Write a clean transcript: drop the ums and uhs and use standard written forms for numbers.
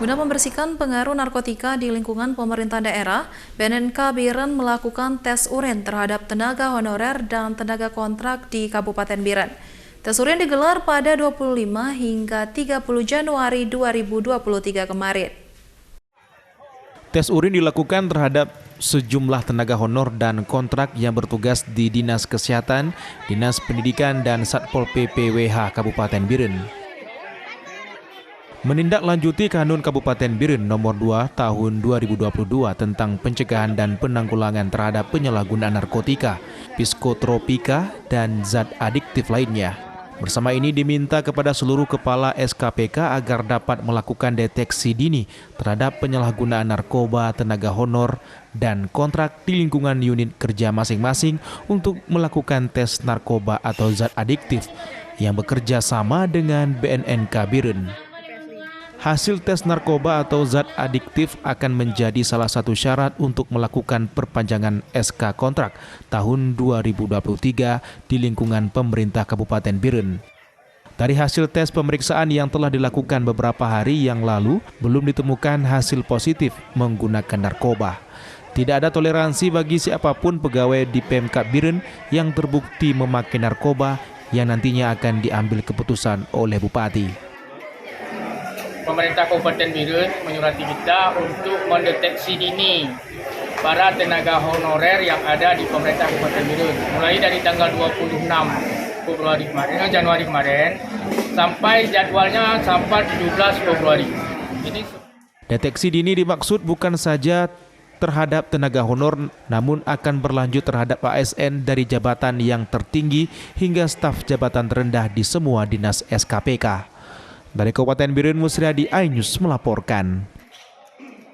Guna membersihkan pengaruh narkotika di lingkungan pemerintah daerah, BNNK Biren melakukan tes urin terhadap tenaga honorer dan tenaga kontrak di Kabupaten Biren. Tes urin digelar pada 25 hingga 30 Januari 2023 kemarin. Tes urin dilakukan terhadap sejumlah tenaga honor dan kontrak yang bertugas di Dinas Kesehatan, Dinas Pendidikan, dan Satpol PP WH Kabupaten Biren. Menindaklanjuti Kanun Kabupaten Biren Nomor 2 Tahun 2022 tentang pencegahan dan penanggulangan terhadap penyalahgunaan narkotika, psikotropika, dan zat adiktif lainnya. Bersama ini diminta kepada seluruh kepala SKPK agar dapat melakukan deteksi dini terhadap penyalahgunaan narkoba, tenaga honor, dan kontrak di lingkungan unit kerja masing-masing untuk melakukan tes narkoba atau zat adiktif yang bekerja sama dengan BNNK Biren. Hasil tes narkoba atau zat adiktif akan menjadi salah satu syarat untuk melakukan perpanjangan SK kontrak tahun 2023 di lingkungan pemerintah Kabupaten Biren. Dari hasil tes pemeriksaan yang telah dilakukan beberapa hari yang lalu, belum ditemukan hasil positif menggunakan narkoba. Tidak ada toleransi bagi siapapun pegawai di Pemkab Biren yang terbukti memakai narkoba yang nantinya akan diambil keputusan oleh Bupati. Pemerintah Kabupaten Biren menyurati kita untuk mendeteksi dini para tenaga honorer yang ada di pemerintah Kabupaten Biren mulai dari tanggal 26 Januari kemarin sampai jadwalnya sampai 17 Februari. Deteksi dini dimaksud bukan saja terhadap tenaga honor, namun akan berlanjut terhadap ASN dari jabatan yang tertinggi hingga staf jabatan terendah di semua dinas SKPK. Dari Kabupaten Biren, Musriadi, iNews melaporkan.